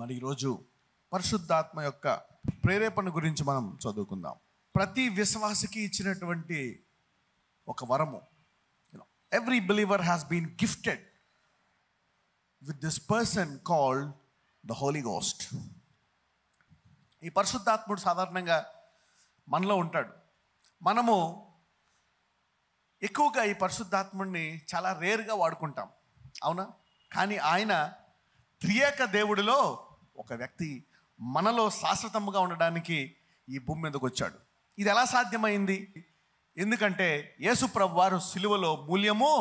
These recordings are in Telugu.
మరి ఈరోజు పరిశుద్ధాత్మ యొక్క ప్రేరేపణ గురించి మనం చదువుకుందాం. ప్రతి విశ్వాసికి ఇచ్చినటువంటి ఒక వరము. Every believer has been gifted with this person called the Holy Ghost. ఈ పరిశుద్ధాత్ముడు సాధారణంగా మనలో ఉంటాడు. మనము ఎక్కువగా ఈ పరిశుద్ధాత్ముడిని చాలా రేర్గా వాడుకుంటాం, అవునా? కానీ ఆయన త్రియేక దేవుడిలో ఒక వ్యక్తి మనలో శాశ్వతంగా ఉండడానికి ఈ భూమి మీదకి వచ్చాడు. ఇది ఎలా సాధ్యమైంది? ఎందుకంటే యేసు ప్రభు వారు సిలువలో మూల్యము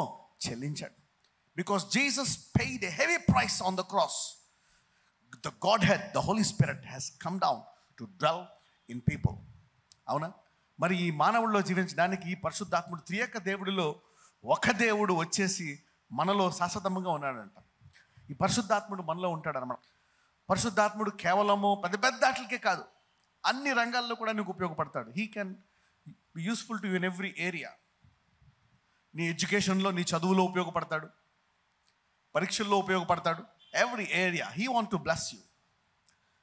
చెల్లించాడు. Because Jesus paid a heavy price on the cross. The God head, the Holy Spirit has come down to dwell in people. అవునా? మరి ఈ మానవుల్లో జీవించడానికి ఈ పరిశుద్ధాత్ముడు త్రియేక దేవుడిలో ఒక దేవుడు వచ్చేసి మనలో శాశ్వతంగా ఉన్నాడంట. ఈ పరిశుద్ధాత్ముడు మనలో ఉంటాడనమాట. పరిశుద్ధాత్ముడు కేవలము పెద్ద పెద్ద వాటికే కాదు, అన్ని రంగాల్లో కూడా నీకు ఉపయోగపడతాడు. He can be useful to you in every area. నీ ఎడ్యుకేషన్లో, నీ చదువులో ఉపయోగపడతాడు, పరీక్షల్లో ఉపయోగపడతాడు. Every area he want to bless you.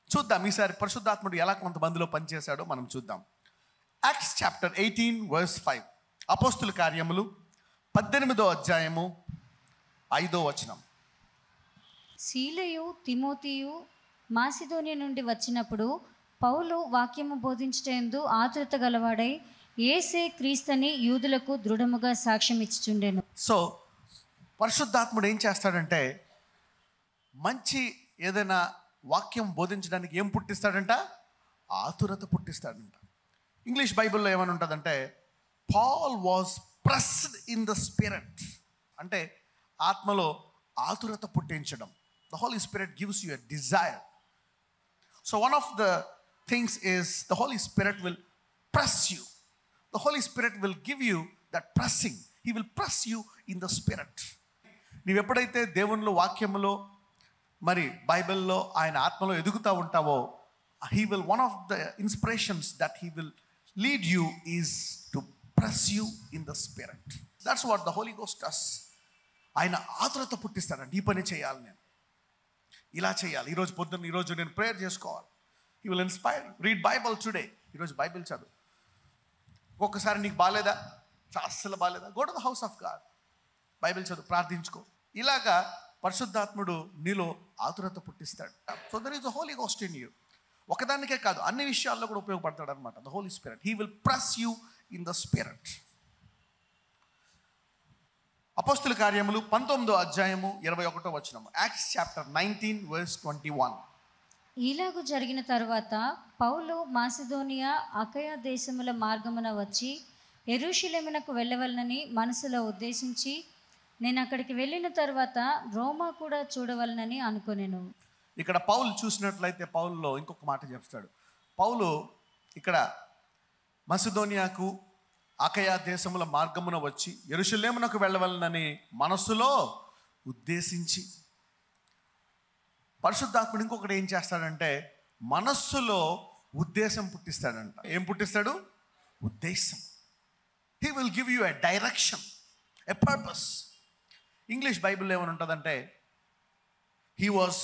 చూద్దాం ఈసారి పరిశుద్ధాత్ముడు ఎలా కొంతమందిలో పనిచేశాడో మనం చూద్దాం. Acts chapter 18 verse 5. అపోస్తుల కార్యములు 18వ అధ్యాయము 5వ వచనం. సీలయు తిమోతియు మాసిదోనియ నుండి వచ్చినప్పుడు పౌలు వాక్యము బోధించుటయందు ఆతురత గలవాడై యేసే క్రీస్తుని యూదులకు దృఢముగా సాక్ష్యం ఇచ్చుచుండెను. సో పరిశుద్ధాత్ముడు ఏం చేస్తాడంటే, మంచి ఏదైనా వాక్యం బోధించడానికి ఏం పుట్టిస్తాడంట? ఆతురత పుట్టిస్తాడంట. ఇంగ్లీష్ బైబిల్లో ఏమని ఉంటుందంటే, Paul was pressed in the spirit. అంటే ఆత్మలో ఆతురత పుట్టించడం. The Holy Spirit gives you a desire. So one of the things is the Holy Spirit will press you. The Holy Spirit will give you that pressing. He will press you in the spirit. నీవు ఎప్పుడైతే దేవునిలో, వాక్యంలో, మరి బైబిల్లో, ఆయన ఆత్మలో ఎదుగుతూ ఉంటావో, he will, one of the inspirations that he will lead you is to press you in the spirit. That's what the Holy Ghost does. ఆయన ఆతురత పుట్టిస్తాడండి. ఈ పని చేయాలి, నేను ఇలా చేయాలి, ఈరోజు పొద్దున్న, ఈరోజు నేను ప్రేయర్ చేసుకోవాలి. he will inspire you. read Bible today. ఈరోజు బైబిల్ చదువు. ఒక్కసారి నీకు బాగాలేదా, అస్సలు బాగాలేదా, go to the house of God, Bible చదువు, ప్రార్థించుకో. ఇలాగా పరిశుద్ధాత్ముడు నీలో ఆతురత పుట్టిస్తాడు. So there is a Holy Ghost in you. ఒకదానికే కాదు, అన్ని విషయాల్లో కూడా ఉపయోగపడతాడు అనమాట. The Holy Spirit, he will press you in the spirit. అపోస్తుల కార్యములు 19వ అధ్యాయము 21వ వచనము. Acts chapter 19 verse 21. ఈలాగు జరిగిన తరువాత పౌలు మాసిదోనియా అకయ దేశముల మార్గమున వచ్చి యెరూషలేమునకు వెళ్ళవలనని మనసులో ఉద్దేశించి, నేను అక్కడికి వెళ్ళిన తర్వాత రోమా కూడా చూడవలనని అనుకొనెను. ఇక్కడ పౌలు చూసినట్లయితే పౌలులో ఇంకొక మాట చెప్తాడు. పౌలు ఇక్కడ మసిదోనియాకు, అకయ దేశముల మార్గమున వచ్చి యెరూషలేమునకు వెళ్ళవలనని మనస్సులో ఉద్దేశించి. పరిశుద్ధాత్ముడు ఇంకొకటి ఏం చేస్తాడంటే, మనస్సులో ఉద్దేశం పుట్టిస్తాడంట. ఏం పుట్టిస్తాడు? ఉద్దేశం. He will give you a direction, a purpose. English బైబిల్లో ఏమని ఉంటుందంటే, he was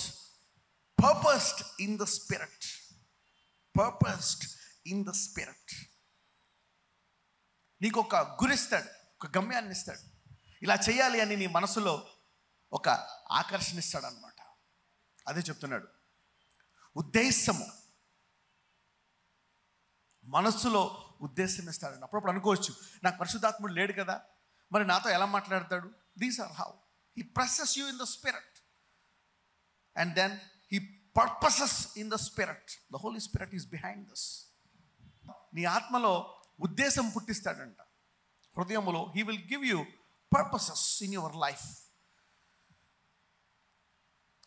purposed in the spirit. Purposed in the spirit. నీకు ఒక గురిస్తాడు, ఒక గమ్యాన్ని ఇస్తాడు. ఇలా చేయాలి అని నీ మనసులో ఒక ఆకర్షణ ఇస్తాడు అనమాట. అదే చెప్తున్నాడు, ఉద్దేశము. మనస్సులో ఉద్దేశం ఇస్తాడు. అప్పుడప్పుడు అనుకోవచ్చు, నాకు పరిశుద్ధాత్ముడు లేడు కదా, మరి నాతో ఎలా మాట్లాడతాడు? These are how he presses you in the spirit. And then he purposes in the spirit. The Holy Spirit is behind this. నీ ఆత్మలో ఉద్దేశం పుట్టిస్తాడంట, హృదయములో. he will give you purposes in your life.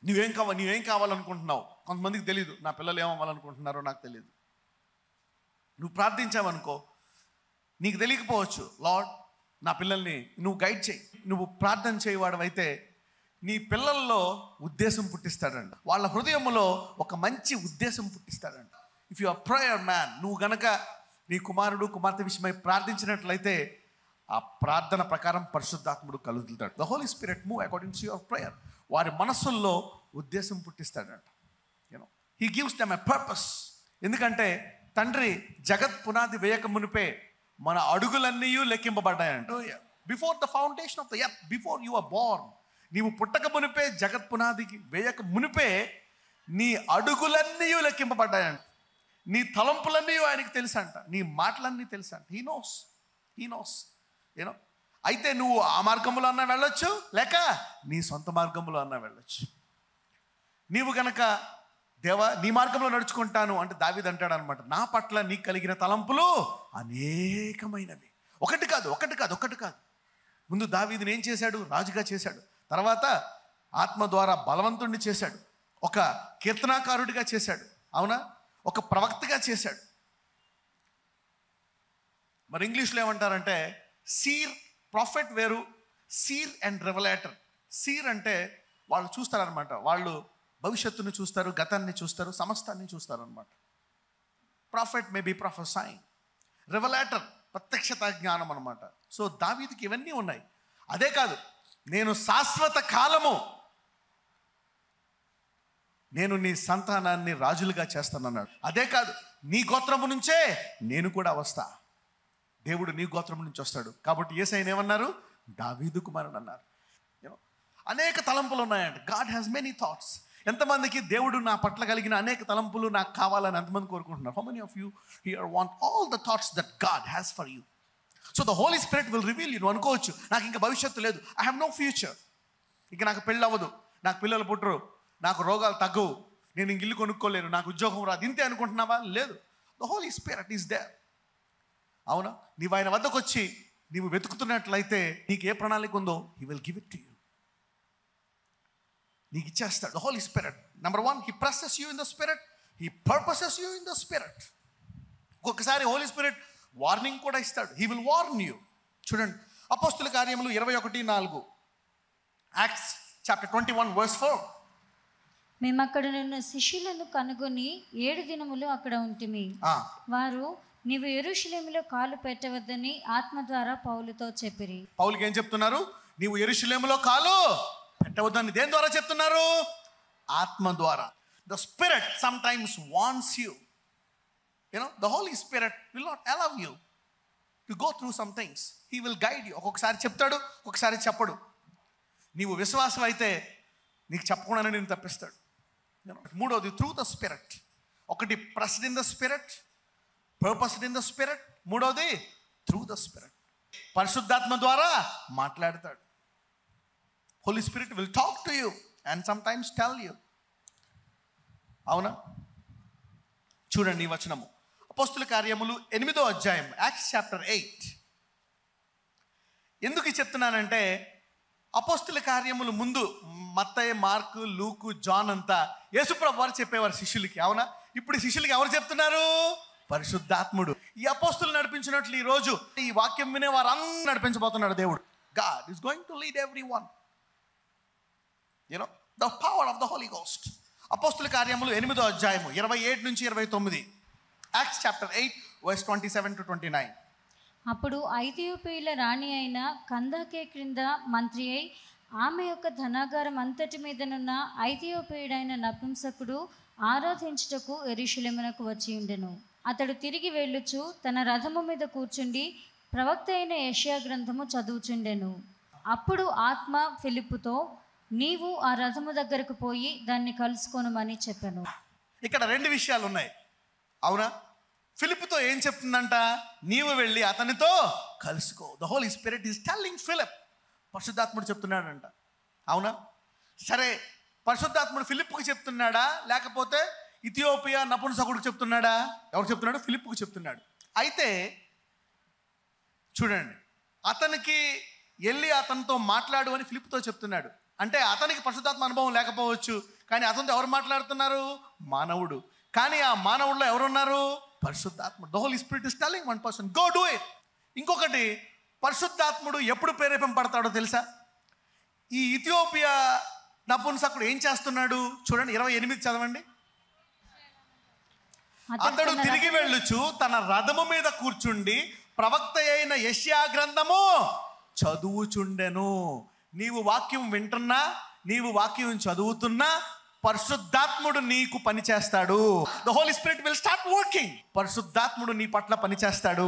నువ్వేం కావాలనుకుంటున్నావు? కొంతమందికి తెలియదు, నా పిల్లలు ఏమవ్వాలనుకుంటున్నారో నాకు తెలియదు. నువ్వు ప్రార్థించావనుకో, నీకు తెలియకపోవచ్చు. లార్డ్, నా పిల్లల్ని నువ్వు గైడ్ చేయి. నువ్వు ప్రార్థన చేయవాడవైతే నీ పిల్లల్లో ఉద్దేశం పుట్టిస్తాడంట. వాళ్ళ హృదయంలో ఒక మంచి ఉద్దేశం పుట్టిస్తాడంట. If you are prayer man, నువ్వు గనక నీ కుమారుడు, కుమార్తె విషయమై ప్రార్థించినట్లయితే ఆ ప్రార్థన ప్రకారం పరిశుద్ధాత్ముడు కలుగుతాడు. The Holy Spirit move according to your prayer. వారి మనస్సుల్లో ఉద్దేశం పుట్టిస్తాడంట. He gives them a purpose. ఎందుకంటే తండ్రి జగత్ పునాది వేయక మునిపే మన అడుగులన్నీ లెక్కింపబడ్డాయంట. Before the foundation of the earth, before you are born, నీవు పుట్టక మునిపే, జగత్ పునాదికి వేయక మునిపే నీ అడుగులన్నీ లెక్కింపబడ్డాయంట. నీ తలంపులన్నీ ఆయనకి తెలుసంట, నీ మాటలన్నీ తెలుసంట. He knows you know. అయితే నువ్వు ఆ మార్గంలో అన్నా వెళ్ళొచ్చు, లేక నీ సొంత మార్గంలో అన్నా వెళ్ళొచ్చు. నీవు గనక దేవా నీ మార్గంలో నడుచుకుంటాను అంటే దావీదు అంటాడు అనమాట, నా పట్ల నీకు కలిగిన తలంపులు అనేకమైనవి. ఒకటి కాదు. ముందు దావీదుని ఏం చేశాడు? రాజుగా చేశాడు. తర్వాత ఆత్మ ద్వారా బలవంతుడిని చేశాడు, ఒక కీర్తనాకారుడిగా చేశాడు, అవునా, ఒక ప్రవక్తగా చేశాడు. మరి ఇంగ్లీష్లో ఏమంటారంటే సీర్, ప్రాఫెట్ వేరు, సీర్ అండ్ రెవలేటర్. సీర్ అంటే వాళ్ళు చూస్తారనమాట, వాళ్ళు భవిష్యత్తును చూస్తారు, గతాన్ని చూస్తారు, సమస్తాన్ని చూస్తారు అనమాట. ప్రాఫెట్ మే బి ప్రొఫెసైయింగ్, రెవలేటర్ ప్రత్యక్షత జ్ఞానం అనమాట. సో దావీదుకి ఇవన్నీ ఉన్నాయి. అదే కాదు, నేను శాశ్వత కాలము నేను నీ సంతానాన్ని రాజులుగా చేస్తానన్నాడు. అదే కాదు, నీ గోత్రము నుంచే నేను కూడా వస్తా. దేవుడు నీ గోత్రము నుంచి వస్తాడు. కాబట్టి యేసయ్యను ఏమన్నారు? దావీదు కుమారుడు అన్నారు. అనేక తలంపులు ఉన్నాయంట. God has many thoughts. ఎంతమందికి దేవుడు నా పట్ల కలిగిన అనేక తలంపులు నాకు కావాలని ఎంతమంది కోరుకుంటున్నారు? How many of you here want all the thoughts that God has for you? So the Holy Spirit will reveal you. నువ్వు అనుకోవచ్చు, నాకు ఇంకా భవిష్యత్తు లేదు, ఐ హ్యావ్ నో ఫ్యూచర్, ఇంకా నాకు పెళ్ళి అవ్వదు, నాకు పిల్లలు పుట్టరు, నాకు రోగాలు తగ్గవు, నేను ఇంక ఇల్లు కొనుక్కోలేను, నాకు ఉద్యోగం రాదు, ఇంతే అనుకుంటున్నావా? లేదు. The Holy Spirit is there. అవునా? నీవు ఆయన వద్దకు వచ్చి నీవు వెతుకుతున్నట్లయితే నీకు ఏ ప్రణాళిక ఉందో he will give it to you. నీకు ఇచ్చేస్తాడు. The Holy Spirit, number 1, he presses you in the spirit, he purposes you in the spirit. ఒక్కొక్కసారి హోలీ స్పిరిట్ వార్నింగ్ కూడా ఇస్తాడు. He will warn you. చూడండి, అపోస్తుల కార్యములు 21:4, యాక్ట్స్ చాప్టర్ 21 verse 4. మేము అక్కడ నిన్న శిష్యులను కనుగొని 7 దినములు అక్కడ ఉంటిమి. వారు నీవు యెరూషలేములో కాలు పెట్టవద్దని ఆత్మ ద్వారా పౌలుతో చెప్పిరి. పౌలుకి ఏం చెప్తున్నారు? నీవు యెరూషలేములో కాలు పెట్టవద్దని దేని ద్వారా చెప్తున్నారు? ఆత్మ ద్వారా. The spirit some times Vance you. The Holy Spirit will not allow you to go through some things. He will guide you. ఒక్కొక్కసారి చెప్తాడు, ఒక్కొక్కసారి చెప్పడు. నీవు విశ్వాసం అయితే నీకు చెప్పకుండానే నేను తప్పిస్తాడు. మూడవది త్రూ ద స్పిరిట్. ఒకటి pressed in the spirit, purposed in the spirit. మూడవది త్రూ ద స్పిరిట్. పరిశుద్ధాత్మ ద్వారా మాట్లాడతాడు. Holy Spirit will talk to you and sometimes tell you. అవునా? చూడండి ఈ వచనము, అపోస్తుల కార్యములు 8వ అధ్యాయం, యాక్ట్స్ చాప్టర్ 8. ఎందుకు చెప్తున్నానంటే అపోస్తుల కార్యములు ముందు మత్తయి, మార్కు, లూకు, జాన్ అంతా యేసుప్రభు వారు చెప్పేవారు శిష్యులకి. అవునా? ఇప్పుడు శిష్యులకి ఎవరు చెప్తున్నారు? పరిశుద్ధాత్ముడు. ఈ అపోస్తులు నడిపించినట్లు ఈ రోజు ఈ వాక్యం వినే వారు అందరూ నడిపించబోతున్నాడు దేవుడు. God is going to lead everyone. The power of the Holy Ghost. అపోస్తుల కార్యములు 8వ అధ్యాయము 27 నుంచి 29, యాక్ట్స్ చాప్టర్ 8 verse 27 to 29. అప్పుడు ఐథియోపియుల రాణి అయిన కందాకే క్రింద మంత్రి అయి ఆమె యొక్క ధనాగారం అంతటి మీదనున్న ఐథియోపియుడైన నపుంసకుడు ఆరాధించుటకు యెరూషలేమునకు వచ్చి ఉండెను. అతడు తిరిగి వెళ్ళుచు తన రథము మీద కూర్చుండి ప్రవక్త అయిన యెషయా గ్రంథము చదువుచుండెను. అప్పుడు ఆత్మ ఫిలిప్పుతో, నీవు ఆ రథము దగ్గరకు పోయి దాన్ని కలుసుకొనుమని చెప్పాను. ఇక్కడ 2 విషయాలు ఉన్నాయి. అవునా? ఫిలిప్పుతో ఏం చెప్తుందంట? నీవు వెళ్ళి అతనితో కలుసుకో. The Holy Spirit is telling Philip. పరిశుద్ధాత్ముడు చెప్తున్నాడంట. అవునా? సరే, పరిశుద్ధాత్ముడు ఫిలిప్పుకి చెప్తున్నాడా లేకపోతే ఇథియోపియా నపుంసకుడికి చెప్తున్నాడా? ఎవరు చెప్తున్నాడు? ఫిలిప్పుకి చెప్తున్నాడు. అయితే చూడండి, అతనికి వెళ్ళి అతనితో మాట్లాడు అని ఫిలిప్తో చెప్తున్నాడు. అంటే అతనికి పరిశుద్ధాత్మ అనుభవం లేకపోవచ్చు, కానీ అతనితో ఎవరు మాట్లాడుతున్నారు? మానవుడు. కానీ ఆ మానవుడిలో ఎవరున్నారు? పరిశుద్ధాత్ముడు. The Holy Spirit is telling one person, go do it. ఇంకొకటి, పరిశుద్ధాత్ముడు ఎప్పుడు ప్రేరేపింపబడతాడో తెలుసా? ఈ ఇథియోపియా నపుంసకుడు ఏం చేస్తున్నాడు? చూడండి, 28 చదవండి. అతడు తిరిగి వెళ్ళుచు తన రథము మీద కూర్చుండి ప్రవక్త అయిన యెషయా గ్రంథము చదువుచుండెను. నీవు వాక్యం వింటున్నా, నీవు వాక్యం చదువుతున్నా పరిశుద్ధాత్ముడు నీకు పని చేస్తాడు. The Holy Spirit will start working. పరిశుద్ధాత్ముడు నీ పట్ల పని చేస్తాడు.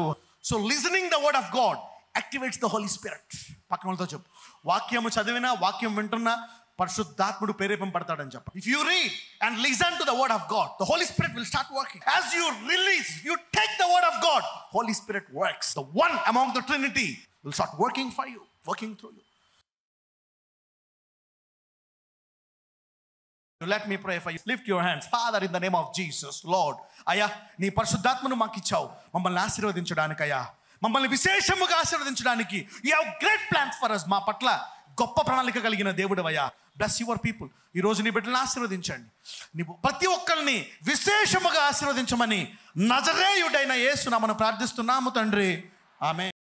So listening the word of God activates the Holy Spirit. పక్కన వాళ్ళతో చెప్పు, వాక్యము చదివినా, వాక్యం వింటున్నా పరిశుద్ధాత్ముడు ప్రేరేపింపడతాడని చెప్పు. If you read and listen to the word of God, the Holy Spirit will start working. As you release, you take the word of God, Holy Spirit works. The one among the Trinity will start working for you, working through you. Let me pray for you. Lift your hands. Father, in the name of Jesus, Lord, అయ్యా నీ పరిశుద్ధాత్మను మాకు ఇచ్చావు మమ్మల్ని ఆశీర్వదించడానికి. అయ్యా మమ్మల్ని విశేషముగా ఆశీర్వదించడానికి. You have great plans for us. మా పట్ల గొప్ప ప్రణాళిక కలిగిన దేవుడు అయ్యా. Bless your people. ఈరోజు నీ బిడ్డలను ఆశీర్వదించండి. నీ ప్రతి ఒక్కరిని విశేషముగా ఆశీర్వదించమని నజరేయుడైన యేసు నామమున ప్రార్థిస్తున్నాము తండ్రి. ఆమేన్.